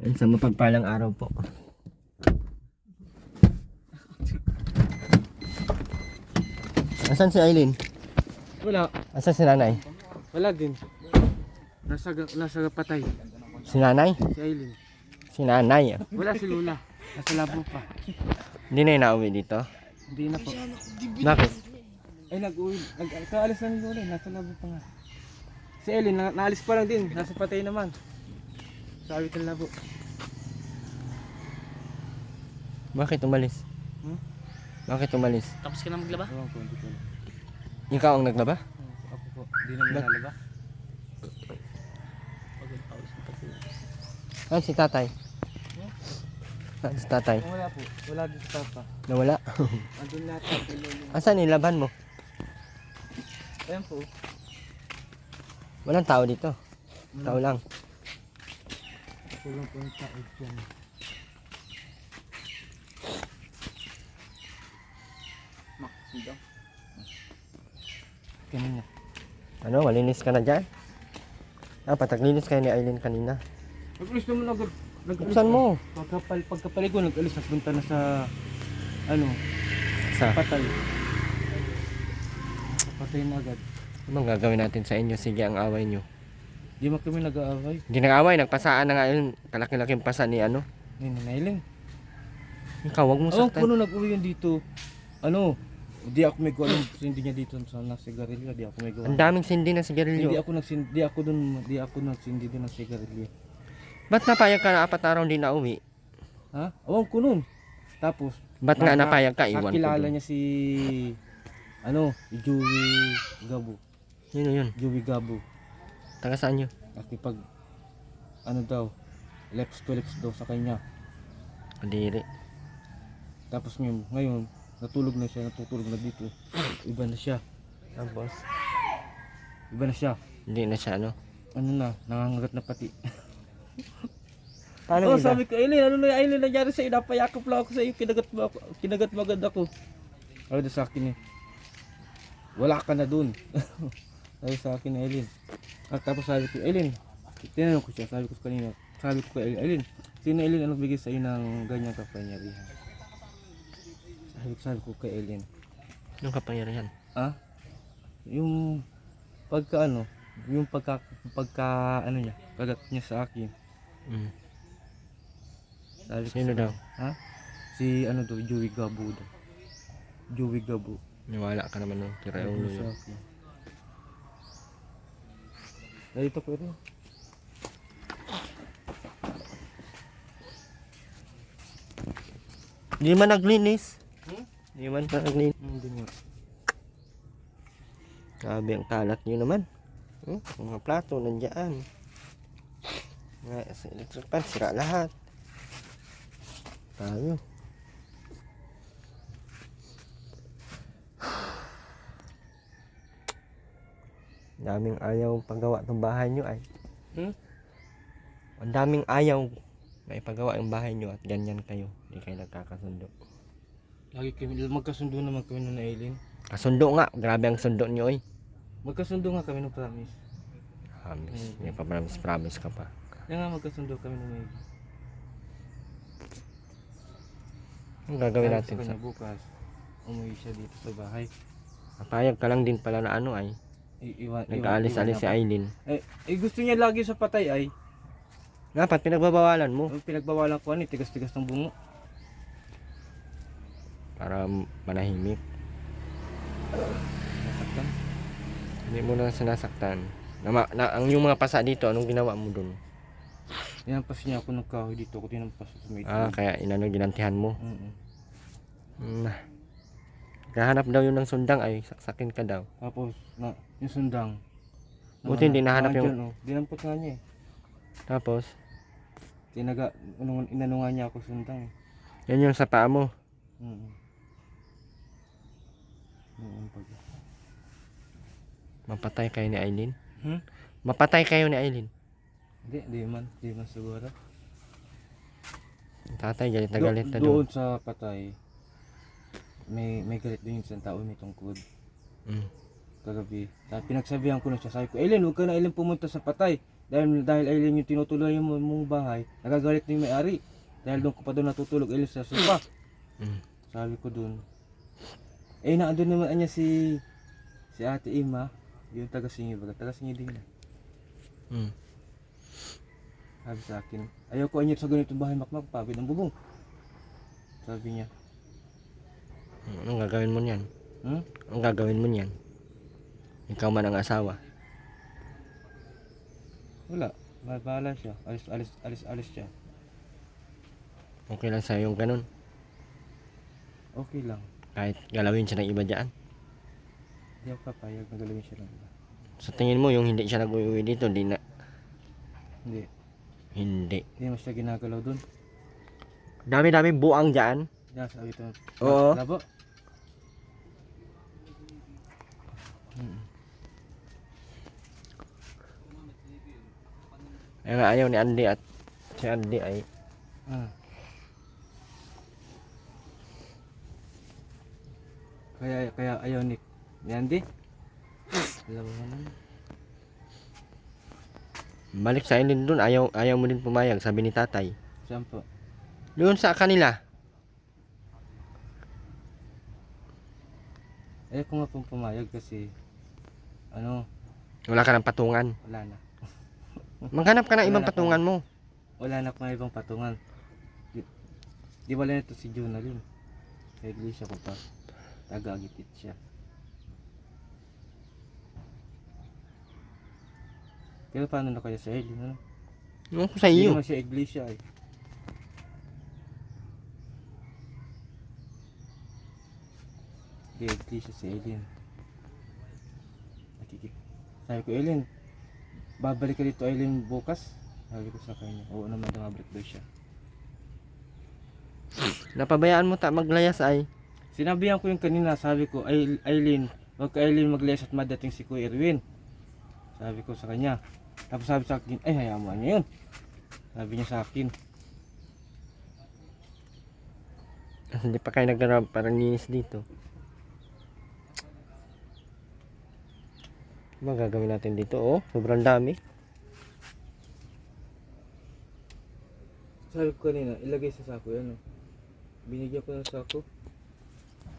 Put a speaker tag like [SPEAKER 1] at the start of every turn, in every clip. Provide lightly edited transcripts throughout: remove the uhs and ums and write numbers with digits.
[SPEAKER 1] Yan, sa mapagpalang araw po. Asan si Aileen?
[SPEAKER 2] Wala.
[SPEAKER 1] Asan si nanay?
[SPEAKER 2] Wala din. Nasa patay.
[SPEAKER 1] Si nanay?
[SPEAKER 2] Si Aileen.
[SPEAKER 1] Si nanay.
[SPEAKER 2] Wala si Lula. Nasa labo pa.
[SPEAKER 1] Hindi na yung nauwi dito?
[SPEAKER 2] Hindi na po.
[SPEAKER 1] Bakit?
[SPEAKER 2] Ay nag-uwi. Kaalis na ni Lula. Nasa labo pa nga. Si Aileen naalis pa lang din. Nasa patay naman. Sa awit ng labo.
[SPEAKER 1] Bakit umalis? Bakit umalis?
[SPEAKER 3] Tapos ka na maglaba?
[SPEAKER 2] Ewan ko, hindi ko alam.
[SPEAKER 1] Ikaw ang naglaba?
[SPEAKER 2] Ako po. Hindi naman nalaba.
[SPEAKER 3] Pagod pa ulit sa pagkulis.
[SPEAKER 1] Saan si tatay? Saan si tatay?
[SPEAKER 2] Wala po. Wala din sa tapa.
[SPEAKER 1] Nawala.
[SPEAKER 2] Andun natin.
[SPEAKER 1] Asan nilaban mo?
[SPEAKER 2] Ayan po.
[SPEAKER 1] Walang tao dito. Tao lang.
[SPEAKER 2] Kulang po yung tao dyan. Sino? Kanina.
[SPEAKER 1] Ano, malinis ka na dyan? Pataglinis kayo ni Aileen kanina.
[SPEAKER 2] Nag-alis naman agad.
[SPEAKER 1] Buksan mo.
[SPEAKER 2] Pagkapaligo, nag-alis. Nagpunta na sa,
[SPEAKER 1] Sa,
[SPEAKER 2] patay. Patay na agad.
[SPEAKER 1] anong gagawin natin sa inyo? Sige ang away nyo.
[SPEAKER 2] Di mo kami nag-aaway.
[SPEAKER 1] Hindi nag-away, nagpasaan na nga yun. Kalaki-laking pasa ni ano.
[SPEAKER 2] Ninanailing.
[SPEAKER 1] Ikaw, wag mo
[SPEAKER 2] Awan
[SPEAKER 1] saktan.
[SPEAKER 2] ko nung nag-uwi yun dito. Di ako may gawa ng sindi niya dito sa sigarilyo. Di ako may gawa.
[SPEAKER 1] Ang daming sindi na
[SPEAKER 2] Hindi
[SPEAKER 1] sigarilyo.
[SPEAKER 2] di ako nagsindi doon ng sigarilyo.
[SPEAKER 1] Ba't napayag ka na 4 araw hindi na uwi?
[SPEAKER 2] Ha? Awan ko nun. Tapos,
[SPEAKER 1] Ba't nga napayag ka? Iwan ko
[SPEAKER 2] kakilala
[SPEAKER 1] dun.
[SPEAKER 2] niya si Joey Gabo.
[SPEAKER 1] Yun yun.
[SPEAKER 2] Joey Gabo.
[SPEAKER 1] Taga saan nyo?
[SPEAKER 2] Nakipag lips to lips daw sa kanya.
[SPEAKER 1] Kadiri.
[SPEAKER 2] Tapos ngayon natutulog na dito. Iba na siya.
[SPEAKER 1] Tapos, hindi na siya ano.
[SPEAKER 2] Nangangagat na pati.
[SPEAKER 1] Paano iba?
[SPEAKER 2] Sabi ko, Aileen, nangyari sa'yo? Napayakap lang ako sa'yo, kinagat mo agad ako. Sabi sa akin wala ka na dun. Sabi sa akin, Aileen. At tapos sabi ko, Aileen, tinanong ko siya, sabi ko kay Aileen, sino Aileen, anong bigay sa'yo ng ganyang kapangyarihan? Sabi ko kay Aileen,
[SPEAKER 1] Anong kapangyarihan?
[SPEAKER 2] yung pagka niya, kagat niya sa akin. Sabi ko,
[SPEAKER 1] Sino daw?
[SPEAKER 2] si Joey Gabo daw. Joey Gabo.
[SPEAKER 1] Niwala ka naman nung tira yung
[SPEAKER 2] Sabi
[SPEAKER 1] lulo.
[SPEAKER 2] sa akin. Dito ko rin.
[SPEAKER 1] Hindi man naglinis. Hindi man pa naglinis.
[SPEAKER 2] Hindi nga.
[SPEAKER 1] Grabe ang kalat nyo naman. Mga plato nandiyan. Sa electric pan, sira lahat. Tayo. Daming ayaw paggawa ng bahay nyo ay. Ang daming ayaw na ipagawa yung bahay nyo at ganyan kayo. Hindi kayo nagkakasundo.
[SPEAKER 2] Lagi kami, magkasundo naman kami ng Aileen.
[SPEAKER 1] Kasundo nga, grabe ang sundo nyo ay.
[SPEAKER 2] Magkasundo nga kami ng promise.
[SPEAKER 1] Promise, may pa-promise ka pa.
[SPEAKER 2] Kaya nga magkasundo kami ng Aileen.
[SPEAKER 1] Ang gagawin natin
[SPEAKER 2] sa
[SPEAKER 1] sa...
[SPEAKER 2] kanya bukas, umuwi siya dito sa bahay.
[SPEAKER 1] Papayag ka lang din pala na ano ay. Nag-aalis-alis si Aileen.
[SPEAKER 2] Gusto niya lagi sa patay ay.
[SPEAKER 1] Dapat pinagbabawalan mo.
[SPEAKER 2] Pinagbawalan ko tigas-tigas ng bungo.
[SPEAKER 1] Para manahimik.
[SPEAKER 2] Nasaktan.
[SPEAKER 1] Hindi mo na sinasaktan. Yung mga pasa dito, anong ginawa mo dun?
[SPEAKER 2] Tinampas niya ako ng kahoy dito. Ako tinampas sa may
[SPEAKER 1] Kaya ginantihan mo.
[SPEAKER 2] Mm-mm.
[SPEAKER 1] Kahanap daw yun ng sundang ay saksakin ka daw.
[SPEAKER 2] Tapos, yung sundang.
[SPEAKER 1] Buti hindi nahanap yung...
[SPEAKER 2] Dinampot nga niya
[SPEAKER 1] Tapos,
[SPEAKER 2] inano nga niya ako sundang
[SPEAKER 1] yan yung sa paa mo. Mapatay kayo ni Aileen? Mapatay kayo ni Aileen?
[SPEAKER 2] Di man siguro.
[SPEAKER 1] Tatay, galit na galit na
[SPEAKER 2] doon sa patay. May galit din yung isang tao may tungkod. Kagabi. Pinagsabihan ko na siya. Sabi ko, Aileen, huwag ka na Aileen pumunta sa patay. Dahil Aileen yung tinutuloy mong bahay, nagagalit na yung may-ari. Dahil doon ko pa doon natutulog, Aileen, sa sofa. Sabi ko doon. Eh, naandun naman niya si Ate Ima, yung taga-Singi, taga-Singi din na. Sabi sa akin, ayaw ko anyap sa ganitong bahay, makmak, pabid ang bubong. Sabi niya.
[SPEAKER 1] Anong gagawin mo niyan?
[SPEAKER 2] Hmm?
[SPEAKER 1] Anong gagawin mo niyan? Ikaw man ang asawa.
[SPEAKER 2] Wala, bahala siya. Alis siya.
[SPEAKER 1] Okay lang sa'yo yung ganun.
[SPEAKER 2] Okay lang.
[SPEAKER 1] Kahit galawin siya ng iba dyan.
[SPEAKER 2] Hindi ako papayag na galawin siya lang.
[SPEAKER 1] Sa tingin mo, yung hindi siya nag-uwi dito, di na...
[SPEAKER 2] Hindi.
[SPEAKER 1] Hindi.
[SPEAKER 2] Hindi naman siya ginagalaw doon.
[SPEAKER 1] Dami-dami buang dyan.
[SPEAKER 2] Diyan sabi ito.
[SPEAKER 1] Oo.
[SPEAKER 2] Labo.
[SPEAKER 1] Ay nga, ayaw ni Andy at si Andy ay...
[SPEAKER 2] Kaya ayaw ni Andy. Alam mo naman.
[SPEAKER 1] Balik sa din dun, ayaw mo din pumayag, sabi ni tatay.
[SPEAKER 2] Saan po?
[SPEAKER 1] Doon sa kanila.
[SPEAKER 2] Eh kung nga pong pumayag kasi
[SPEAKER 1] Wala ka ng patungan.
[SPEAKER 2] wala na.
[SPEAKER 1] Maghanap ka ng ibang
[SPEAKER 2] Wala na
[SPEAKER 1] patungan mo.
[SPEAKER 2] Wala na akong ibang patungan. Di wala nito si Jonalyn. Sa iglesia ko pa. Taga-agitit siya. Pero paano na kaya sa Aileen?
[SPEAKER 1] Yung ko sa
[SPEAKER 2] Hindi
[SPEAKER 1] iyo.
[SPEAKER 2] naman siya iglesia eh. Hindi iglesia si Aileen. Sabi ko, Aileen, babalik ka dito Aileen bukas? Sabi ko sa kanya, oo naman, dumabalik daw siya.
[SPEAKER 1] Napabayaan mo ta maglayas ay.
[SPEAKER 2] Sinabihan ko yung kanina, sabi ko, Aileen, wag ka Aileen maglayas at madating si Kuya Erwin. Sabi ko sa kanya. Tapos sabi sa akin, ay hayaan mo niya yun. Sabi niya sa akin.
[SPEAKER 1] Kasi hindi pa kayo nag-grab para linis dito. Ano gagawin natin dito? Oh, sobrang dami.
[SPEAKER 2] Sabi ko kanina, ilagay sa sako yan. Binigyan ko ng sako.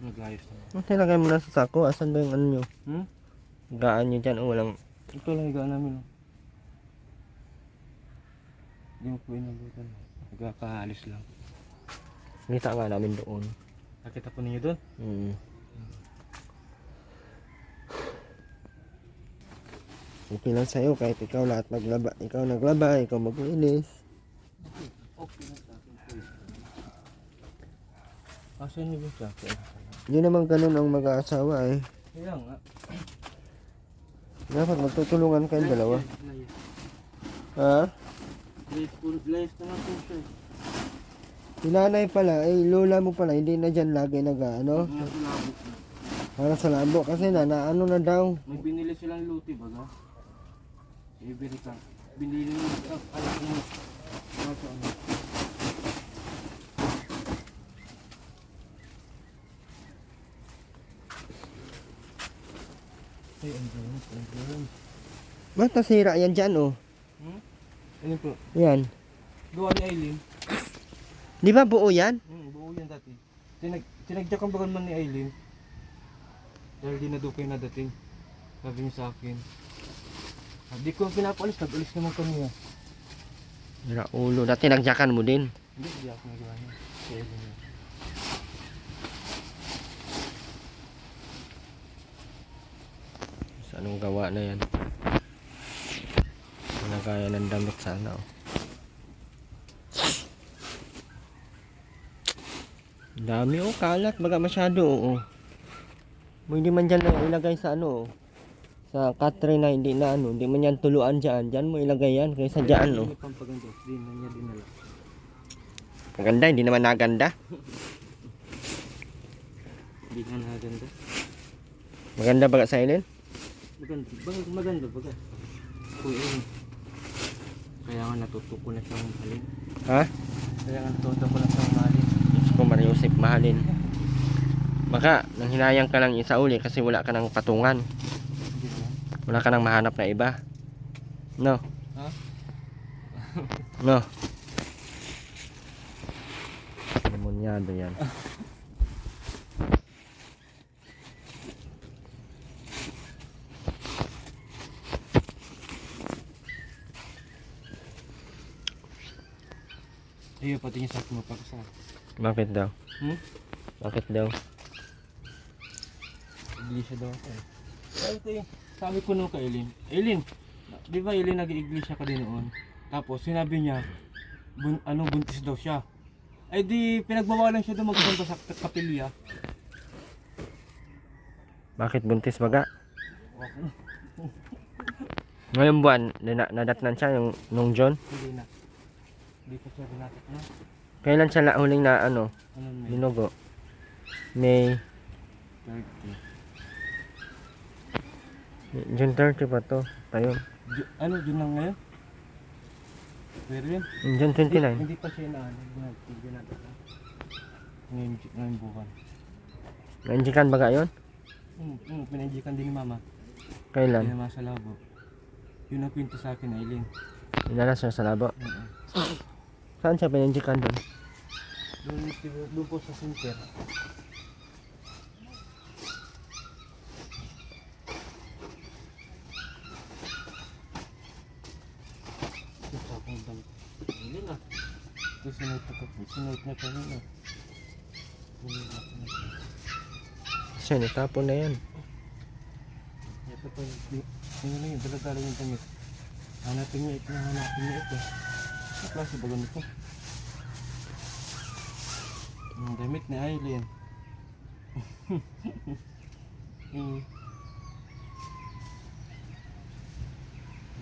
[SPEAKER 2] Naglayos na.
[SPEAKER 1] Ano nilagay mo na sa sako? Asan ba yung ano nyo? Gaan nyo dyan? Oh, walang...
[SPEAKER 2] Ito lang higaan namin. Hindi mo po inabutan. Nagkakahalis lang.
[SPEAKER 1] Kita nga namin doon.
[SPEAKER 2] Nakita po ninyo doon?
[SPEAKER 1] Okay lang sa'yo kahit ikaw lahat maglaba. Ikaw naglaba, ikaw maglinis.
[SPEAKER 2] Okay lang sa akin po. Asan niyo yung sako?
[SPEAKER 1] Hindi naman ganun ang mag-aasawa eh.
[SPEAKER 2] Kaya nga.
[SPEAKER 1] Dapat magtutulungan kayong dalawa.
[SPEAKER 2] Layas.
[SPEAKER 1] Ha?
[SPEAKER 2] Layas naman po siya.
[SPEAKER 1] Si nanay pala, eh lola mo pala, hindi na dyan lagi nag-ano.
[SPEAKER 2] Labok na.
[SPEAKER 1] Para sa labo kasi ano na daw.
[SPEAKER 2] May binili silang luti baga. Ibili ka. Binili mo alam mo. Ano? Ay, ang
[SPEAKER 1] Ba't nasira yan dyan oh?
[SPEAKER 2] Ano po?
[SPEAKER 1] Yan.
[SPEAKER 2] Gawa ni Aileen.
[SPEAKER 1] Di ba buo yan?
[SPEAKER 2] Buo yan dati. Tinagyak ang bagal man ni Aileen. Dahil di na doon kayo nadating. Sabi niya sa akin. Hindi ko pinapalis, nag-alis naman kami.
[SPEAKER 1] Mira ulo, dati nagjakan mo din.
[SPEAKER 2] Hindi ako nagawa niya. Si Aileen yun.
[SPEAKER 1] Sa anong gawa na yan? Nagaya ng damit sana oh. Dami oh, kalat, baga masyado oh. Hindi man dyan na ilagay sa ano oh. Sa katre na hindi na ano, hindi man yan tuluan dyan. Dyan mo ilagay yan, kaysa dyan oh.
[SPEAKER 2] Hindi pampaganda, di na niya dinala.
[SPEAKER 1] Maganda, hindi naman naganda.
[SPEAKER 2] Hindi nga naganda.
[SPEAKER 1] Maganda baga sa ilin?
[SPEAKER 2] Maganda baga. Kuya kaya nga natuto ko na siyang mahalin.
[SPEAKER 1] Ha?
[SPEAKER 2] Kaya nga natuto ko na siyang mahalin.
[SPEAKER 1] Diyos ko, Mariusip, mahalin. Baka, nang hinayang ka lang isa uli kasi wala ka ng patungan.
[SPEAKER 2] Hindi naman.
[SPEAKER 1] Wala ka nang mahanap na iba. No?
[SPEAKER 2] Ha?
[SPEAKER 1] No. Demonyado yan.
[SPEAKER 2] Ayun, pati yung sa akin mapakasa.
[SPEAKER 1] Bakit daw?
[SPEAKER 2] Hmm?
[SPEAKER 1] Bakit daw?
[SPEAKER 2] Iglesia daw ako eh. Ay, ito yung sabi ko nung kay Eileen. Eileen, di ba Eileen nag-iglesia ka din noon? Tapos sinabi niya, buntis daw siya. Ay di pinagbawalan siya doon magpunta sa kapilya.
[SPEAKER 1] Bakit buntis baga? Ngayong buwan, nadatnan siya yung nung John.
[SPEAKER 2] Hindi na. Hindi pa siya binatak na.
[SPEAKER 1] Kailan siya na huling na ano,
[SPEAKER 2] Ano na
[SPEAKER 1] binugo? May
[SPEAKER 2] 30.
[SPEAKER 1] June 30 pa to. Tayo.
[SPEAKER 2] Ano, June lang ngayon? Pero yun.
[SPEAKER 1] June 29.
[SPEAKER 2] Hindi pa siya na binatak na. Ngayon buwan.
[SPEAKER 1] Nandiyan baga yun?
[SPEAKER 2] Pinanjikan din ni mama.
[SPEAKER 1] Kailan?
[SPEAKER 2] Pinama sa labo. Yun ang kwento sa akin, Eileen.
[SPEAKER 1] Inalas siya sa labo.
[SPEAKER 2] Oo.
[SPEAKER 1] Saan siya pinanjikan doon?
[SPEAKER 2] Doon po sa center. Ito akong dami. Hindi na. Ito sinuot na kanina.
[SPEAKER 1] Siya, natapon na yan.
[SPEAKER 2] Ito pa yung na yun, dala-dala yung damit. Hanapin niya ito. Ang klase ba ganito? Ang damit ni Eileen.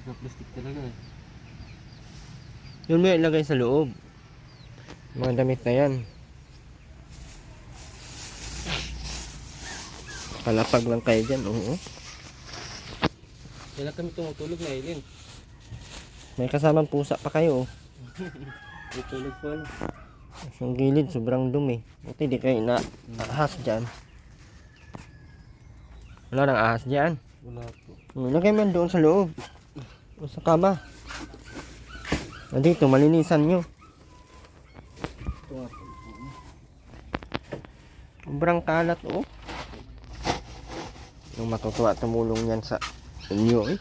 [SPEAKER 2] Naka-plastic talaga eh.
[SPEAKER 1] Yun mo yung ilagay sa loob. Mga damit na yan. Kalapag lang kayo dyan, oo.
[SPEAKER 2] Kailan kami tumutulog na Eileen?
[SPEAKER 1] May kasamang pusa pa kayo, oh.
[SPEAKER 2] Tutulog po ano?
[SPEAKER 1] Yung gilid, sobrang dumi. Buti di kayo na ahas dyan. Wala nang ahas dyan.
[SPEAKER 2] Wala po.
[SPEAKER 1] Ilagay mo yan doon sa loob. O sa kama. Nandito, malinisan nyo.
[SPEAKER 2] Ito nga po.
[SPEAKER 1] Sobrang kalat, oh. Yung matutuwa tumulong yan sa inyo, eh.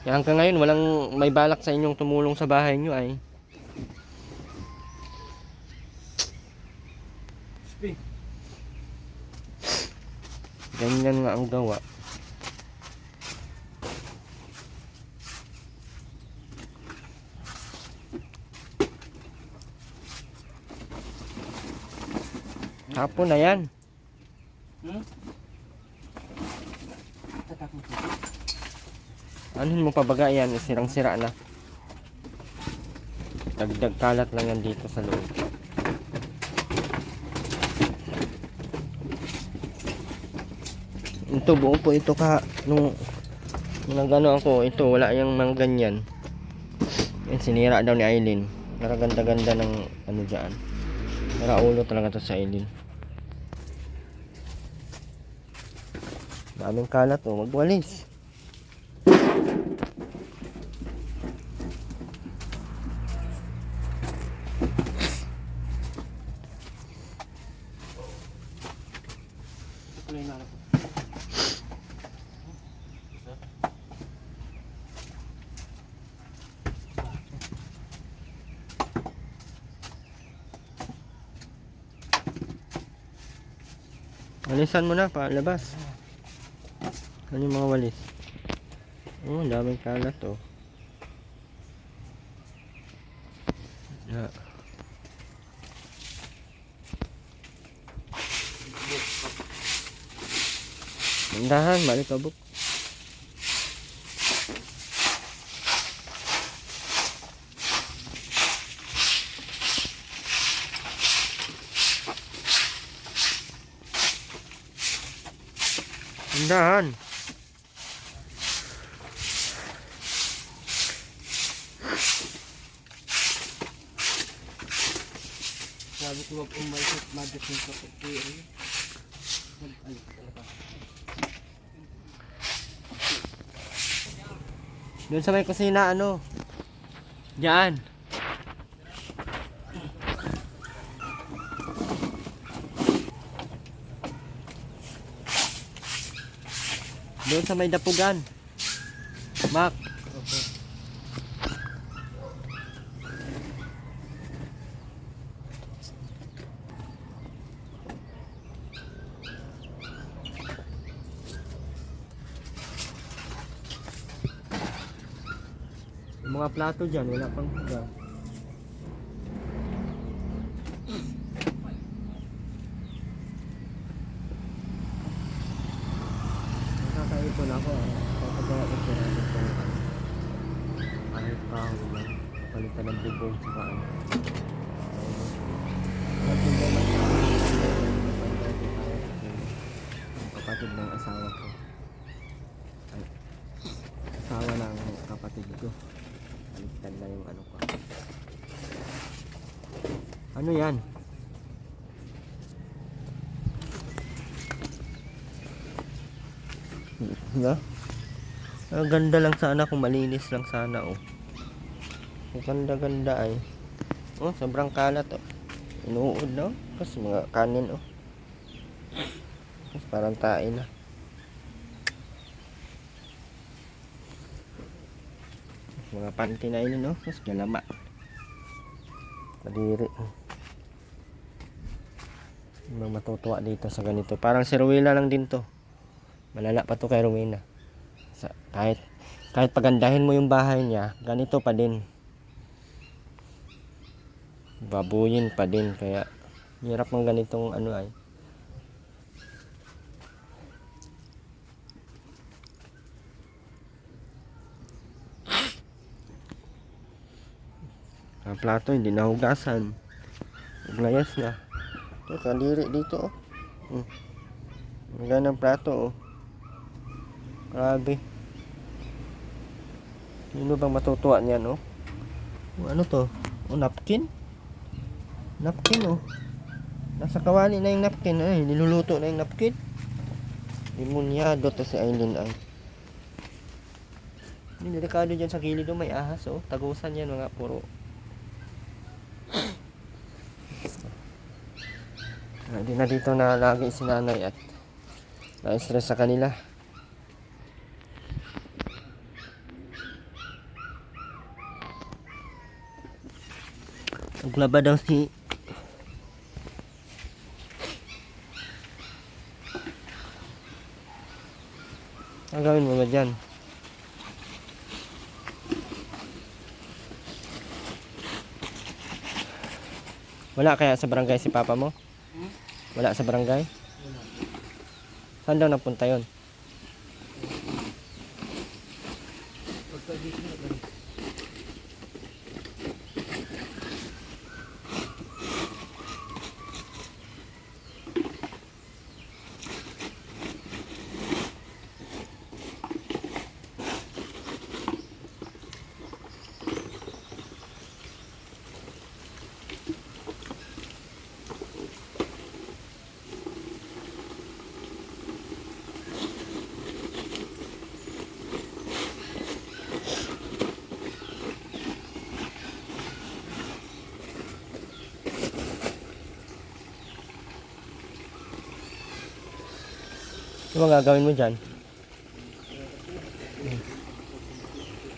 [SPEAKER 1] Kaya hanggang ngayon, walang may balak sa inyong tumulong sa bahay nyo, ay.
[SPEAKER 2] Spring.
[SPEAKER 1] Ganyan nga ang gawa. Hapon na yan.
[SPEAKER 2] Tatak mo po.
[SPEAKER 1] Anuhin mo pa baga yan, sirang-sira na. Dagdag kalat lang yan dito sa loob. Ito buo po ito nung nagano ako, ito wala yung mga ganyan. Yan, sinira daw ni Eileen. Naraganda-ganda ng ano dyan. Naraulo talaga to sa Eileen. Daming kalat, oh, magwalis.
[SPEAKER 2] Ito pala yung nanap ko.
[SPEAKER 1] Walisan mo na, palabas. Ano yung mga walis? Oh, daming kalat, oh. Yeah. Dahan, balik kabuk. Dahan.
[SPEAKER 2] Sabi ko wag umalikot magic yung kapit ko yun. Mag-alit talaga.
[SPEAKER 1] Doon sa may kusina, ano? Diyan. Doon sa may dapugan. Mac. Yung mga plato dyan, wala pang hugas. Nakakaipon ako. Kakagawa ko siya natin kung kahit kahon lang. Palitan ng bigong tsaka ano. Kapatid ng asawa ko. Ay, asawa ng kapatid ko. Baliktad na yung ano ko. Ano yan? Diba? Ang ganda lang sana kung malinis lang sana oh. Ang ganda-ganda ay. Oh, sobrang kalat oh. Inuud na oh. Kasi mga kanin oh. Kasi parang tae na. Mga panty na yun no. Kasi galama. Kadiri. Mga matutuwa dito sa ganito. Parang si Rowena lang din to. Malala pa to kay Rowena. Kahit pagandahin mo yung bahay niya, ganito pa din. Babuyin pa din. Kaya hirap ng ganitong ano ay. Ang plato hindi nahugasan. Uglayas na. Ito, kadiri dito oh. Ang ganda ng plato oh. Grabe. Sino bang matutuwa niyan oh? Ano to? Oh, napkin? Napkin oh. Nasa kawali na yung napkin ay. Niluluto na yung napkin. Limunyado to si Aileen ay. Hindi delikado dyan sa gilid oh. May ahas oh. Tagusan yan mga puro. Hindi na dito na lagi si nanay at na-stress sa kanila. Naglaba daw si ang gawin mo ba dyan? Wala kaya sa barangay si papa mo? Wala sa barangay? Saan daw napunta yun? Ano bang gagawin mo dyan?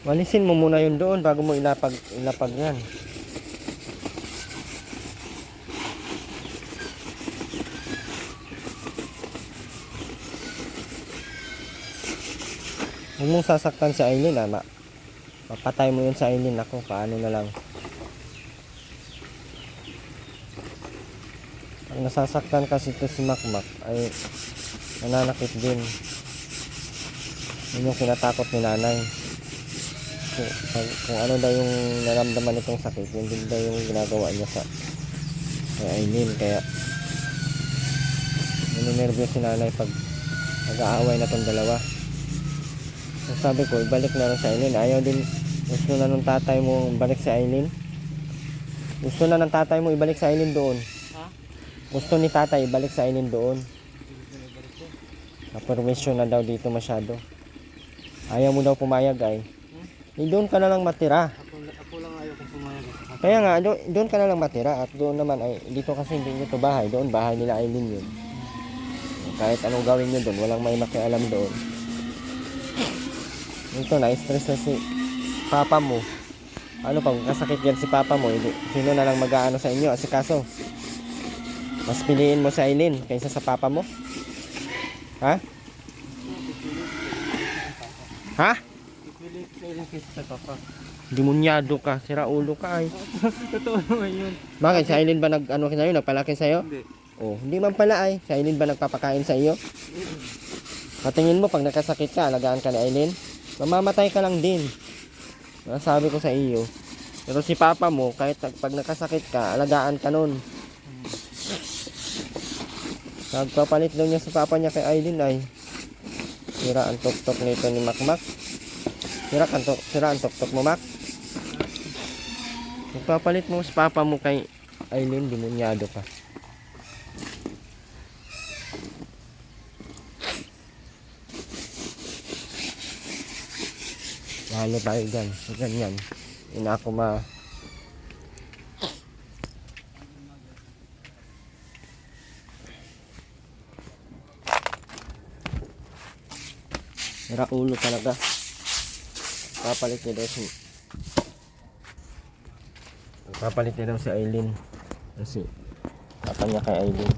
[SPEAKER 1] Walisin mo muna yun doon bago mo ilapag yan. Huwag mong sasaktan si Aileen mapatay mo yun sa Aileen ako. Paano na lang. Pag nasasaktan kasi ito si Makmak ay nananakit din. Yun yung kinatakot ni nanay. Kung ano daw yung naramdaman nitong sakit, yun din daw yung ginagawa niya sa kay Aileen. Kaya nininervyo si nanay pag nag-aaway na tong dalawa. So, sabi ko ibalik na lang sa Aileen. Ayaw din, gusto na ng tatay mo ibalik si Aileen. Gusto na ng tatay mo ibalik sa Aileen doon. Gusto ni tatay ibalik sa Aileen doon. Na-permission na daw dito masyado. Ayaw mo daw pumayag ay. Doon ka na lang matira.
[SPEAKER 3] Ako lang ayaw
[SPEAKER 1] Kaya nga, doon ka na lang matira at doon naman ay, dito kasi hindi nyo to bahay. Doon, bahay nila Aileen yun. Kahit anong gawin nyo doon, walang may makialam doon. Ito, na-stress na si papa mo. Ano pag kasakit yan si papa mo, sino na lang mag-aano sa inyo? Asikaso. Mas piliin mo si Aileen kaysa sa papa mo? Ha? Ha?
[SPEAKER 2] Pili kasi sa papa.
[SPEAKER 1] Demunyado ka, sira ulo ka ay.
[SPEAKER 2] Totoo naman yun.
[SPEAKER 1] Bakit? Si Aileen ba nag-ano sa'yo? Nagpalaki sa'yo?
[SPEAKER 2] Hindi.
[SPEAKER 1] Oh, hindi man pala ay. Si Aileen ba nagpapakain sa iyo? Patingin mo, pag nakasakit ka, alagaan ka ni Aileen, mamamatay ka lang din. Sabi ko sa iyo. Pero si papa mo, kahit pag nakasakit ka, alagaan ka nun. Nagpapalit daw niya sa papa niya kay Aileen ay. Sira ang tok-tok nito ni Makmak. Sira ang tok-tok mo, Mak. Nagpapalit mo sa papa mo kay Aileen, demunyado ka. Lalo tayo dyan. Ganyan. Hindi na ako Sira ulo talaga. Papalit niya daw si Aileen. Kasi papa niya kay Aileen.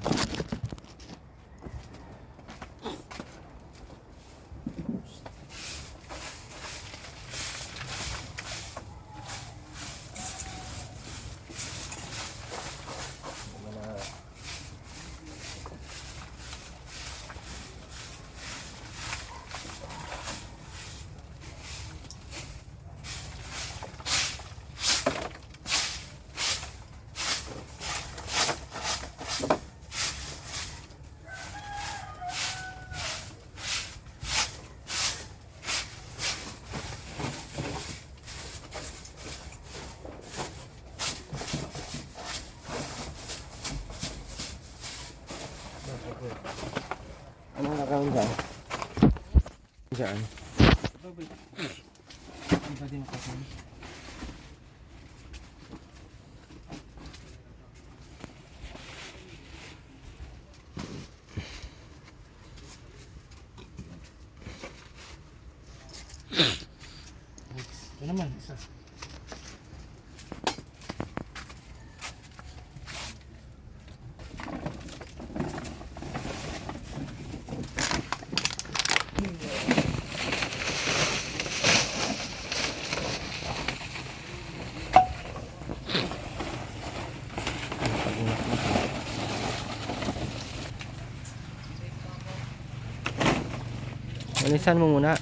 [SPEAKER 1] Anong nakawin dyan? Diyan.
[SPEAKER 2] Hindi ba din makasama? Ito naman, isa.
[SPEAKER 1] Alisan mo muna.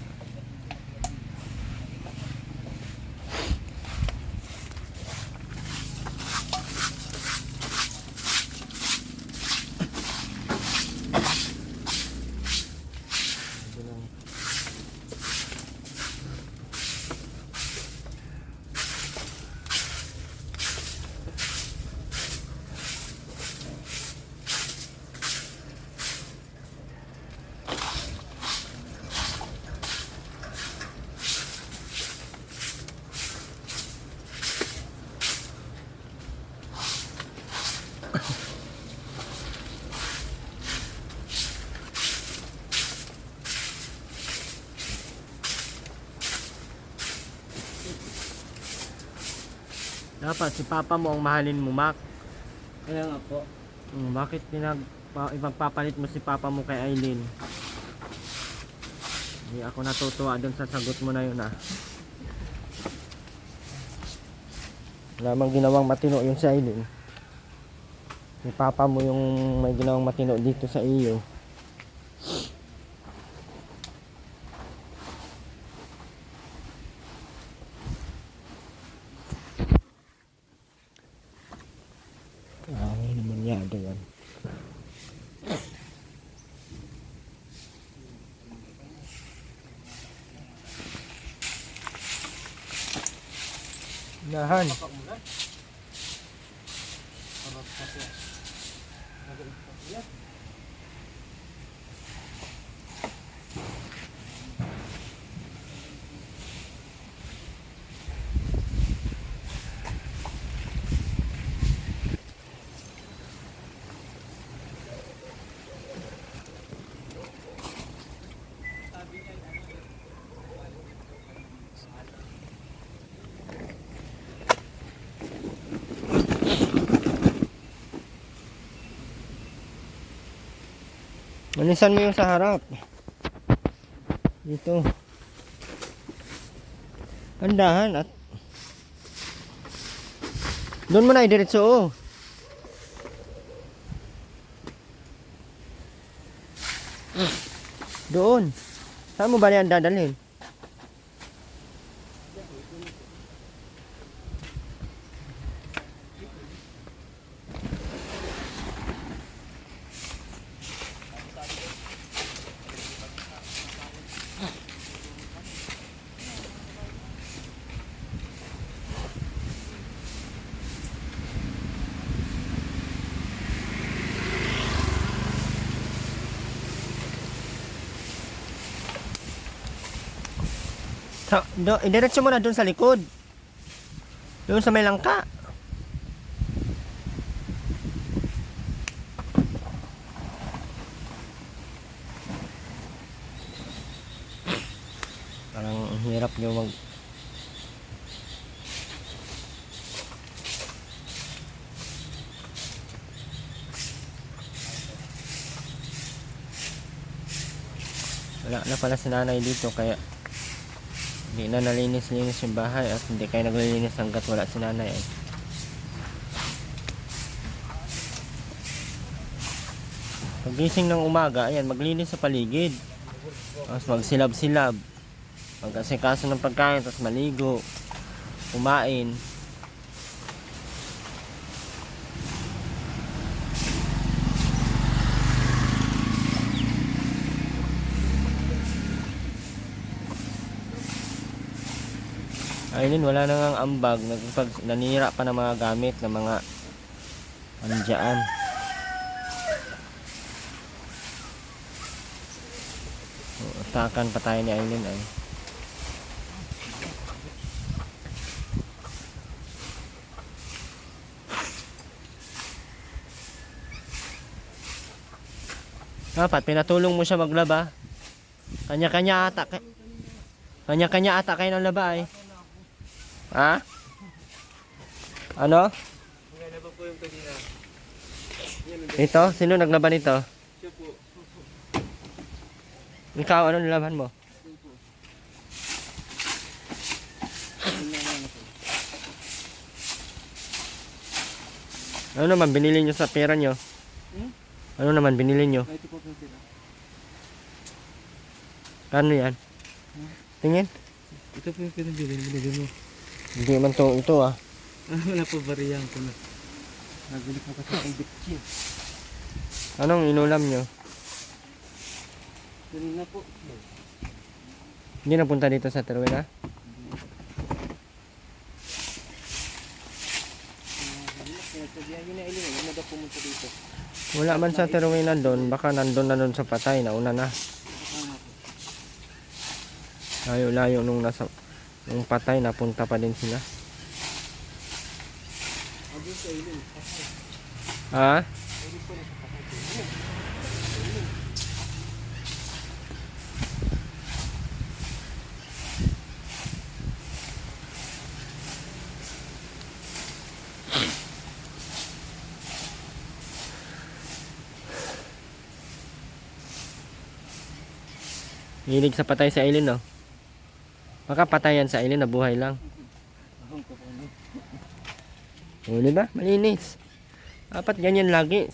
[SPEAKER 1] Dapat si papa mo ang mahalin mo, Mac.
[SPEAKER 2] Kaya nga po.
[SPEAKER 1] Bakit ipagpapalit mo si papa mo kay Aileen? Hindi ako natutuwa doon sa sagot mo na yun, ah. Wala mang ginawang matino yung si Aileen. Si papa mo yung may ginawang matino dito sa iyo. Ay, naman yado yan. Nahan. Manisan mo yung sa harap. Dito. Andahan at doon mo na idiretso. Oh. Doon. Saan mo ba yan dadalhin? Idiretso mo na doon sa likod. Doon sa may langka. Parang hirap nyo mag... Wala na pala si nanay dito kaya hindi na nalinis-linis yung bahay at hindi kayo naglilinis hanggat wala si nanay eh. Pagising ng umaga, ayan, maglinis sa paligid. Tapos magsilab-silab. Mag-asikaso ng pagkain, tapos maligo. Kumain. Ayun, wala na ngang ambag. Nanira pa ng mga gamit ng mga andyan. Atakan pa tayo ni Aileen ay. Dapat pinatulong mo siya maglaba. Kanya-kanya ata kayo ng laba ay. Ha? Ano? Ito? Sino naglaban ito? Ikaw, ano nilaban mo? Ano naman binili nyo sa pera nyo? Ano naman binili nyo? Kano yan? Tingin?
[SPEAKER 2] Ito po yung pinabili mo.
[SPEAKER 1] Hindi man to ito ah.
[SPEAKER 2] Wala po bariyang ko na. Nabili ko kasi ang bitchin.
[SPEAKER 1] Anong inulam nyo?
[SPEAKER 2] Kanina po.
[SPEAKER 1] Hindi napunta dito sa Terwena? Wala man sa Terwena doon. Baka nandun na doon sa patay. Nauna na. Layo-layo nung nasa... Nung patay, napunta pa din sila. Ha? Hilig sa patay sa Aileen, no? Baka patayan sa Aileen na buhay lang. O, diba? Malinis. Dapat ganyan lagi.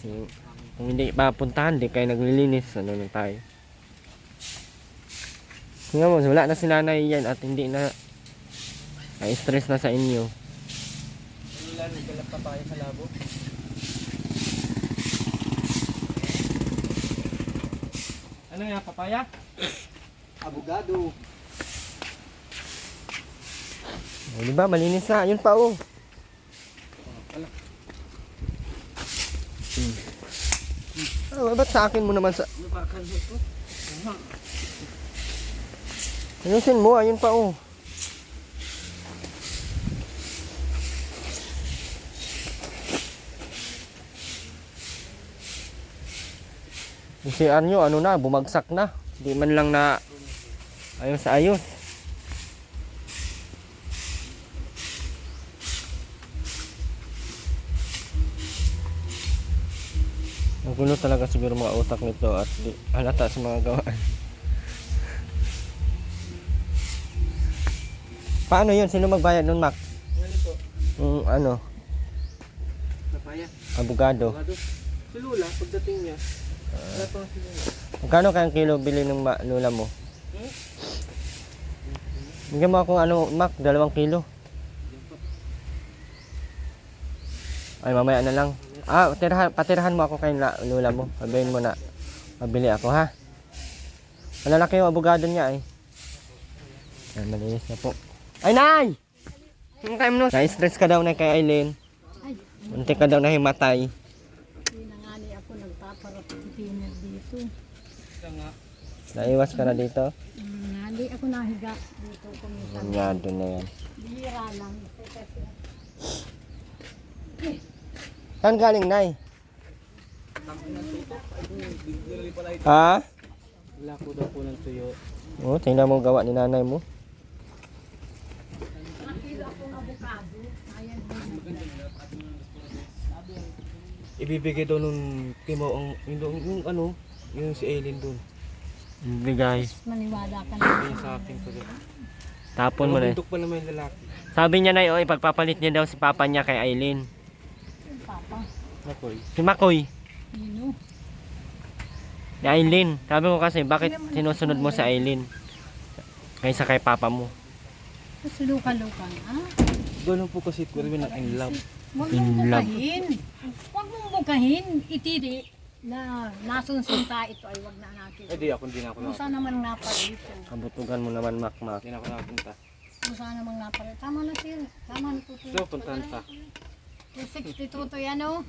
[SPEAKER 1] Kung hindi papuntahan, di kayo naglilinis. Ano na tayo? Tingnan mo, wala na si nanay yan at hindi na stress na sa inyo.
[SPEAKER 2] Wala, nagkalap pa tayo sa labo. Ano nga, papaya? Abogado.
[SPEAKER 1] O, diba? Malinis na. Yun pa, oh. Ba't sa akin mo naman sa... Ayusin mo, ayun pa, oh. Yung CR nyo, ano na, bumagsak na. Hindi man lang na ayos sa ayos. Magulo talaga siguro mga utak nito at di halata sa mga gawaan. Paano yun? Sino magbayad nun, Mac?
[SPEAKER 2] Ano po?
[SPEAKER 1] Yung ano,
[SPEAKER 2] Napaya.
[SPEAKER 1] abogado.
[SPEAKER 2] Abogado. Si Lula, pagdating niya. Wala pa si Lula.
[SPEAKER 1] Magkano kayang kilo bili ng lula mo? Bigyan mo akong ano, Mac, 2 kilo. Ay, mamaya na lang. Ah, patirahan mo ako kay lula mo. Sabihin mo na, mabili ako, ha? Malalaki yung abogado niya, eh. Ay, malinis na po. Ay, Nay! Yung time no. Na-stress ka daw na kay Aileen.
[SPEAKER 4] Ay,
[SPEAKER 1] Muntik ka daw na himatay.
[SPEAKER 4] hindi na nga ni ako nagpaparapitiner dito.
[SPEAKER 1] Naiwas ka na dito.
[SPEAKER 4] Hindi ako nahiga dito kumisan.
[SPEAKER 1] Yado na yan.
[SPEAKER 4] Bihira lang.
[SPEAKER 1] Saan galing, Nay? Ha?
[SPEAKER 2] Wala ko daw po ng tuyo.
[SPEAKER 1] Oh, tingnan mo gawa ni nanay mo.
[SPEAKER 4] Nakilo akong avocado. Ayan.
[SPEAKER 2] Ibibigay daw nung Timo ang yung ano, yung si Eileen doon.
[SPEAKER 1] Bigay.
[SPEAKER 4] Maniwala ka
[SPEAKER 2] Kaya
[SPEAKER 4] na.
[SPEAKER 2] sa akin ko din.
[SPEAKER 1] Tapon mo na.
[SPEAKER 2] Bundok pa naman yung lalaki.
[SPEAKER 1] Sabi niya na yun, ipagpapalit niya daw si papa niya kay Aileen.
[SPEAKER 4] Yung papa.
[SPEAKER 2] Nakoy.
[SPEAKER 1] Si Makoy.
[SPEAKER 4] Nino.
[SPEAKER 1] Ni Aileen. Sabi ko kasi, bakit sinusunod mo si Aileen? Kaysa kay papa mo.
[SPEAKER 4] Tapos luka-lukan. Ah?
[SPEAKER 2] Ganun po kasi ko rin ng in love.
[SPEAKER 4] Huwag
[SPEAKER 1] In
[SPEAKER 4] mong
[SPEAKER 1] love.
[SPEAKER 4] bukahin. Huwag mong bukahin. Itiri na nasunsunta ito ay wag na natin.
[SPEAKER 2] Ay di ako hindi na ako
[SPEAKER 4] Kung saan naman naparito.
[SPEAKER 1] Kabutugan mo naman, Makmak.
[SPEAKER 2] Hindi na ako nakapunta.
[SPEAKER 4] Kung saan naman naparito. Tama na sir. Tama na po.
[SPEAKER 2] So puntahan ta.
[SPEAKER 4] 262 to yan oh.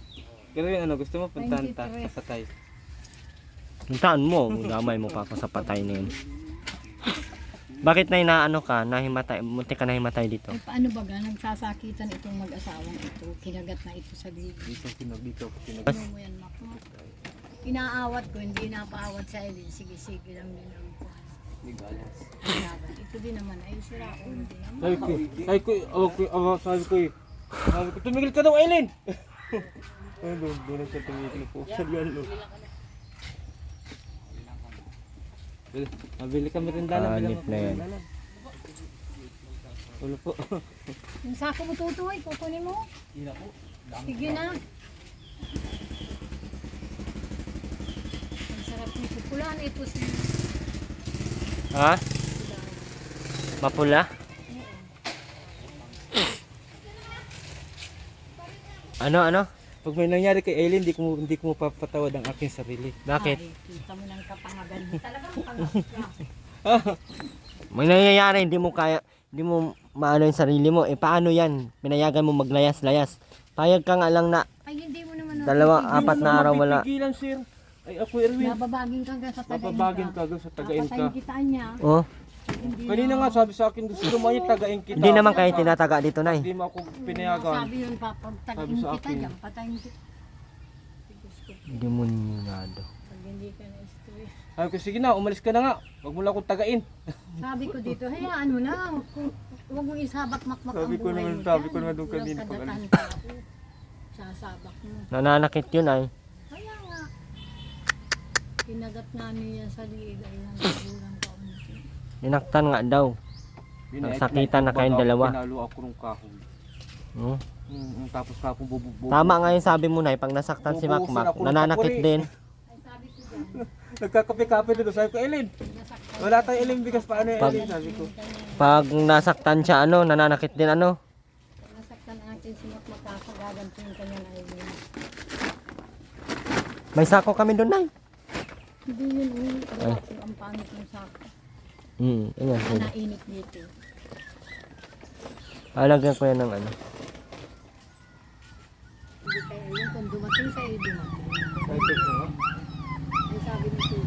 [SPEAKER 2] Pero yung ano gusto mo puntahan ta
[SPEAKER 4] 23.
[SPEAKER 2] sa patay.
[SPEAKER 1] Puntaan mo, damay mo pa ako sa patay na yun. Bakit na inaano ka, nahimatay, muntik ka nahimatay dito?
[SPEAKER 4] Eh, paano ba nagsasakitan itong mag-asawang ito? Kinagat na ito sa bibig.
[SPEAKER 2] Dito pinag.
[SPEAKER 4] Ano mo yan, Makmak? Inaawat ko, hindi napaawat sa Eileen. Sige lang din ang kuhan. Kinagat. Ito din naman ay sira ulo din naman.
[SPEAKER 2] Sabi ko, tumigil ka daw, Eileen! Ay, doon na siya tumigil po. Sabi ano. Mabili kami rin dala.
[SPEAKER 1] Hanip na yan.
[SPEAKER 2] Ulo po.
[SPEAKER 4] Yung sako mo tutoy, kukunin mo. Sige na. Ang sarap nito. Pula na ito si...
[SPEAKER 1] Ha? Mapula? Ano?
[SPEAKER 2] Pag may nangyari kay Eileen, hindi ko mapapatawad ang aking sarili.
[SPEAKER 1] Bakit?
[SPEAKER 4] Ay, kita mo ng kapangagan mo. Talagang pangagad.
[SPEAKER 1] May nangyayari, hindi mo maano yung sarili mo. Eh paano yan? Pinayagan mo maglayas-layas. Payag ka nga lang na
[SPEAKER 4] Ay, hindi mo naman.
[SPEAKER 1] 2, 4 na araw wala.
[SPEAKER 2] Pigilan, sir. Ay, ako, Erwin.
[SPEAKER 4] Nababagin ka sa tagain
[SPEAKER 2] Papabagin ka doon sa tagain ka.
[SPEAKER 4] Papatayin kita niya.
[SPEAKER 1] Oh,
[SPEAKER 4] Hindi
[SPEAKER 2] Kanina nga sabi sa akin, gusto mo niya tagain kita.
[SPEAKER 1] hindi naman kayo tinataga dito, Nay.
[SPEAKER 2] Hindi mo ako pinayagan.
[SPEAKER 4] Sabi yun, papagtagin
[SPEAKER 2] Sabi sa
[SPEAKER 4] kita
[SPEAKER 2] akin.
[SPEAKER 4] dyan. Patayin kita. Gusto ko.
[SPEAKER 1] Demonado.
[SPEAKER 4] Pag hindi ka na-stress.
[SPEAKER 2] Sabi ko, sige na, umalis ka na nga. Huwag mo lang akong tagain.
[SPEAKER 4] Sabi ko dito, hayaan mo na. Huwag mong isabak makmak ang
[SPEAKER 2] Sabi ko
[SPEAKER 4] buhay
[SPEAKER 2] naman-
[SPEAKER 4] mo
[SPEAKER 2] sabi
[SPEAKER 4] dyan.
[SPEAKER 2] ko naman doon
[SPEAKER 4] Walang
[SPEAKER 2] kanina pag
[SPEAKER 4] kadatan
[SPEAKER 2] ano.
[SPEAKER 4] ka ako. Sasabak mo.
[SPEAKER 1] Nananakit yun, ay.
[SPEAKER 4] Kaya nga. Kinagat namin yan sa liig ay nanggulang kaunti.
[SPEAKER 1] Dinaktan nga daw. Nagsakitan na kayong dalawa.
[SPEAKER 2] Pinalo ako ng kahoy.
[SPEAKER 1] Oh.
[SPEAKER 2] Tapos kapong bubugbog.
[SPEAKER 1] Tama nga yung sabi mo, Nay. Pag nasaktan si Makmak, nananakit din.
[SPEAKER 4] Ay sabi ko dyan,
[SPEAKER 2] Nagkakape-kape dito. Sabi ko, Eileen,
[SPEAKER 4] nasaktan.
[SPEAKER 2] wala tayong Eileen bigas. Paano yung
[SPEAKER 1] Pag-
[SPEAKER 2] Eileen? Sabi ko.
[SPEAKER 1] Pag nasaktan siya, nananakit din,
[SPEAKER 4] Nasaktan natin si makmak kakagantin ka niya na yun.
[SPEAKER 1] May sako kami doon, Nay.
[SPEAKER 4] Hindi yun, wala ko ang pangit ng sako.
[SPEAKER 1] Ayan,
[SPEAKER 4] Kaya
[SPEAKER 1] sige.
[SPEAKER 4] nainit dito.
[SPEAKER 1] Alagyan ko yan ng ano.
[SPEAKER 4] Hindi kaya yun, kung dumating sa iyo, dumating.
[SPEAKER 2] Sabi ko, ha?
[SPEAKER 4] Ay sabi ni Tito,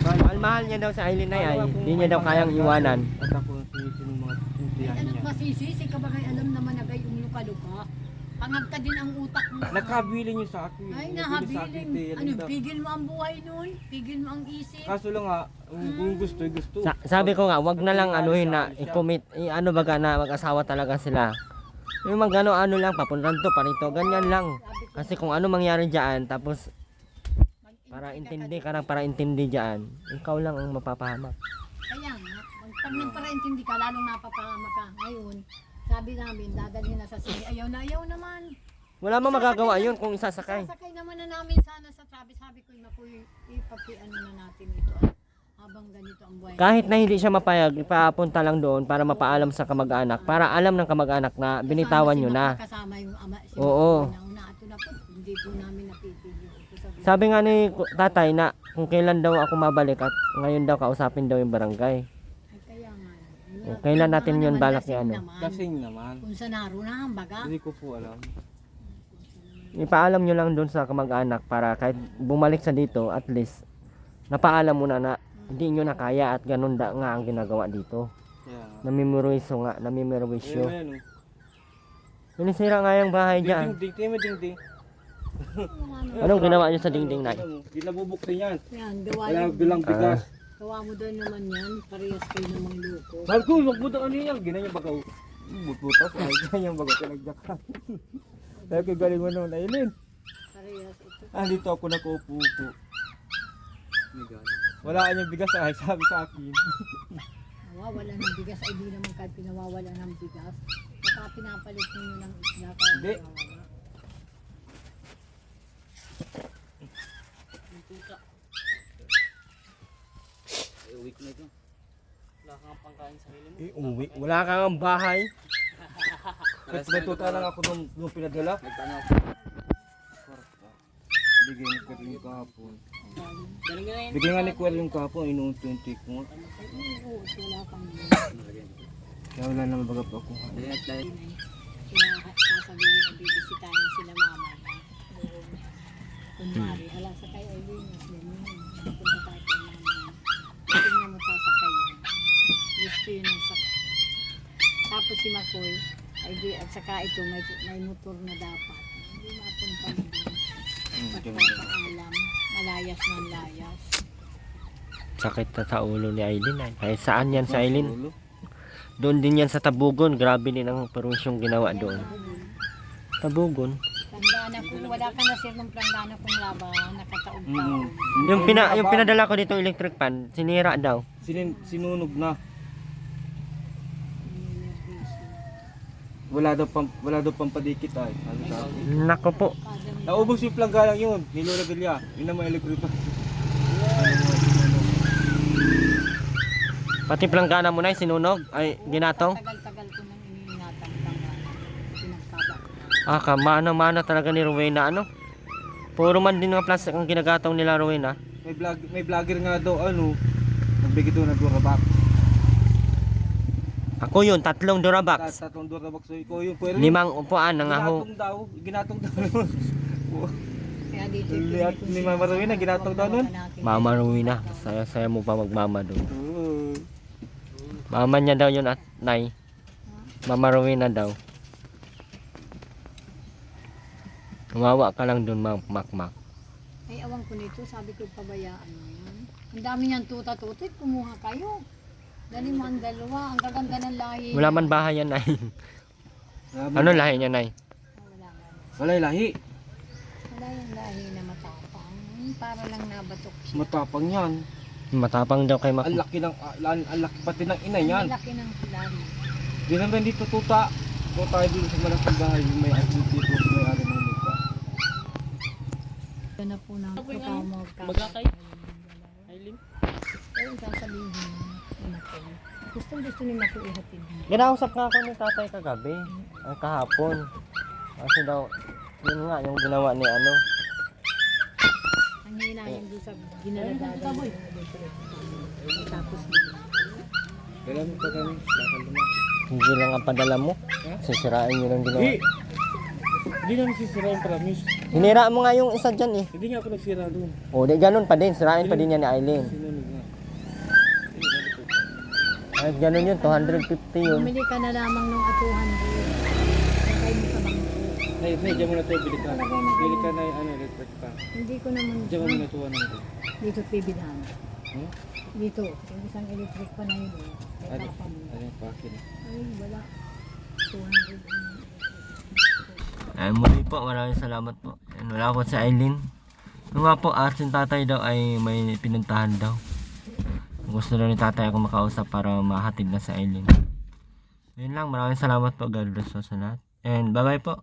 [SPEAKER 1] Mahal-mahal niya daw sa Aileen, Nay, ay. Hindi niya daw kayang iwanan.
[SPEAKER 2] At ako sinisin ng mga tintihan
[SPEAKER 4] ano
[SPEAKER 2] niya.
[SPEAKER 4] masisisi ka ba kay alam naman na yung luka-luka? Pangag ka din ang utak mo.
[SPEAKER 2] Nakabili niyo sa akin.
[SPEAKER 4] Ay,
[SPEAKER 2] Nabili sa akin,
[SPEAKER 4] nahabiling.
[SPEAKER 2] Tia
[SPEAKER 4] Ano,
[SPEAKER 2] Linda.
[SPEAKER 4] pigil mo ang buhay nun? Pigil mo ang isip?
[SPEAKER 2] Kaso lang nga, kung gusto, gusto.
[SPEAKER 1] Sabi ko nga, wag na lang anuhin na i-commit, ano baga na mag-asawa talaga sila. Yung mag ano lang, papuntan to, parito, ganyan lang.
[SPEAKER 4] Sabi ko
[SPEAKER 1] Kasi kung ano mangyari dyan, tapos para
[SPEAKER 4] Mag-intindi
[SPEAKER 1] intindi ka lang, para intindi dyan, ikaw lang ang mapapahamak.
[SPEAKER 4] Kaya nga, pag nagparaintindi ka, lalong napapahama ka. Ngayon, sabi namin, dadalhin na sa sige. Ayaw naman.
[SPEAKER 1] Wala mang magagawa yun kung isasakay.
[SPEAKER 4] Sasakay naman na namin sana sa sabi ko, naku, ipapiano na natin ito. Habang ganito ang buhay.
[SPEAKER 1] Kahit na hindi siya mapayag, ipapunta lang doon para mapaalam sa kamag-anak, para alam ng kamag-anak na binitawan nyo na.
[SPEAKER 4] Kasama yung ama, si
[SPEAKER 1] Oo.
[SPEAKER 4] Una, ito na po, hindi po namin napipigil. Ito
[SPEAKER 1] Sabi nga ni tatay na kung kailan daw ako mabalik at ngayon daw kausapin daw yung barangay.
[SPEAKER 4] Ay, kaya nga.
[SPEAKER 1] O, kailan natin yun balak ni ano?
[SPEAKER 2] Kasing naman.
[SPEAKER 4] Kung sa naroon baga.
[SPEAKER 2] Hindi ko po alam.
[SPEAKER 1] Ipaalam nyo lang doon sa kamag-anak para kahit bumalik sa dito, at least napaalam mo na hindi nyo na kaya at ganun nga ang ginagawa dito.
[SPEAKER 2] Yeah.
[SPEAKER 1] Namimoriso nga, namimirowisyo.
[SPEAKER 2] Ayun,
[SPEAKER 1] Sinisira nga yung bahay dyan.
[SPEAKER 2] ding.
[SPEAKER 1] Anong ginawa nyo sa dingding na?
[SPEAKER 2] Hindi nabubuksan yan.
[SPEAKER 4] Yan, gawa
[SPEAKER 2] Wala
[SPEAKER 4] mo.
[SPEAKER 2] bilang bigas.
[SPEAKER 4] Gawa mo doon naman yan. Parehas kayo namang luko.
[SPEAKER 2] Sabi ko, wag mo daw ano yan. Ginanya bagaw. Butas. Ay, ganyan bagaw. Pinagjakan. Sabi ko, galing mo naman. Aylin.
[SPEAKER 4] Parehas ito.
[SPEAKER 2] Dito ako nakaupo po. Wala kanyang bigas ay sabi sa akin.
[SPEAKER 4] Nawawala ng bigas. Ay di naman kahit pinawawala ng bigas. Baka pinapalit ninyo ng isla. Kaya
[SPEAKER 2] Hindi.
[SPEAKER 4] nawawala.
[SPEAKER 3] Yung tuta. Ay, week na ito. Wala kang pangkain sa sarili mo.
[SPEAKER 1] Uwi. Wala kang bahay.
[SPEAKER 2] May tuta lang ako nung pinadala.
[SPEAKER 3] Nagtanong ako.
[SPEAKER 2] Bigay ni Kuya yung kahapon.
[SPEAKER 3] Galing nga yun.
[SPEAKER 2] Bigay nga ni Kuya yung kahapon. Inuun 20 ko nga.
[SPEAKER 4] Oo, wala pang
[SPEAKER 2] Kaya wala naman baga pa ako.
[SPEAKER 3] Dahil
[SPEAKER 4] kaya sasabihin na bibisitahin sila mama na. Oo. Kunwari, ala sa kay Eileen, punta tayo kay mama. Tingnan mo sasakay yun. Gusto yun ang sakay. Tapos si Makoy, ay di, at saka ito, may motor na dapat. Hindi mapunta mo doon. Pagpapaalam, malayas ng layas.
[SPEAKER 1] Sakit na sa ulo ni Aileen ay. Kahit saan yan sa Aileen? Doon din yan sa Tabugon. Grabe din ang perusyong ginawa doon. Tabugon.
[SPEAKER 4] Planggana kung wala ka na sir ng planggana kung laba, nakataog pa.
[SPEAKER 1] Yung pinadala ko dito electric pan, sinira daw.
[SPEAKER 2] Sinunog na. Wala daw pampadikit ay. Ano sabi?
[SPEAKER 1] Nako po.
[SPEAKER 2] Naubos yung plangga lang yun. Nilola Bilya. Yun naman electric pan.
[SPEAKER 1] Pati planggana mo na sinunog. Ay, ginatong.
[SPEAKER 4] Tagal-tagal ko nang iniinatang planggana. Pinagkaba.
[SPEAKER 1] Mana talaga ni Rowena ano. Puro man din mga plastic ang ginagatong nila Rowena.
[SPEAKER 2] May vlogger nga daw ano. Nagbigay doon ng Durabox.
[SPEAKER 1] Ako yun, 3 Durabox.
[SPEAKER 2] Tatlong Durabox. So ikaw yung pwede.
[SPEAKER 1] 5 upuan ng aho.
[SPEAKER 2] Ginatong daw.
[SPEAKER 4] Kaya dito
[SPEAKER 2] Lihat ni Mama Rowena, ginatong daw nun.
[SPEAKER 1] Mama Rowena. Saya mo pa magmama doon. Mama niya daw yun at nay. Mama Rowena daw. Umawa ka lang doon, makmak.
[SPEAKER 4] Ay, awang ko nito, sabi ko pabayaan mo yan. Ang dami niyang tuta-tutit, kumuha kayo. Dali mo ang dalawa, ang gaganda ng lahi.
[SPEAKER 1] Wala man bahay yan, nay. Ano lahi niya, nay?
[SPEAKER 4] Wala nga.
[SPEAKER 2] Wala yung lahi.
[SPEAKER 4] Wala yung lahi na matapang. Para lang nabatok siya.
[SPEAKER 2] Matapang yan.
[SPEAKER 1] Matapang daw kay
[SPEAKER 2] Ang
[SPEAKER 1] Makmak.
[SPEAKER 2] laki ng ang laki pati ng ina yan.
[SPEAKER 4] Ang laki ng lahi.
[SPEAKER 2] Di naman dito tuta. Kung tayo dito sa malaking bahay, yung may activity ko, may ari ng lupa.
[SPEAKER 4] Yan na po ng tukamog.
[SPEAKER 3] Magkakay. Aileen.
[SPEAKER 4] Pero yung sasabihin mo, gusto ni Mako ihatid mo.
[SPEAKER 1] Ginausap nga ako ni tatay kagabi. Ay, kahapon. Kasi daw, yun nga, yung ginawa ni ano.
[SPEAKER 4] Ang hinahin doon sa ginalagada mo. Tapos
[SPEAKER 2] Kailan mo pa kami? Bakal naman.
[SPEAKER 1] Hindi lang ang padala mo. Sisirain yun ang ginawa.
[SPEAKER 2] Hindi namin sisira yung promise.
[SPEAKER 1] Hinira mo nga yung isa dyan eh.
[SPEAKER 2] Hindi nga ako nagsira doon.
[SPEAKER 1] O, di ganun pa din. Sirain pa din yan ni Aileen.
[SPEAKER 2] Sinunog nga.
[SPEAKER 1] Ay, ganun yun. 250 yun.
[SPEAKER 4] bumili ka na lamang ng 200. Sakay mo sa bangko.
[SPEAKER 2] Nay, diyan mo na tayo, bili ka. Bili ka na yung ano, electric pa.
[SPEAKER 4] Hindi ko naman
[SPEAKER 2] Diyan mo na tuwa natin.
[SPEAKER 4] dito pibilhan.
[SPEAKER 2] Hmm?
[SPEAKER 4] Dito, yung isang electric pa na yun. Kaya
[SPEAKER 2] Ano?
[SPEAKER 4] tapa mo.
[SPEAKER 2] Ano yung pakin?
[SPEAKER 4] Ay, wala. 200.
[SPEAKER 1] Muli po, maraming salamat po. Ayan, wala po si Aileen. Yung nga po, asin tatay daw ay may pinuntahan daw. Gusto daw ni tatay ako makausap para mahatid na si Aileen. Yun lang, maraming salamat po. God bless po sa lahat. And bye bye po.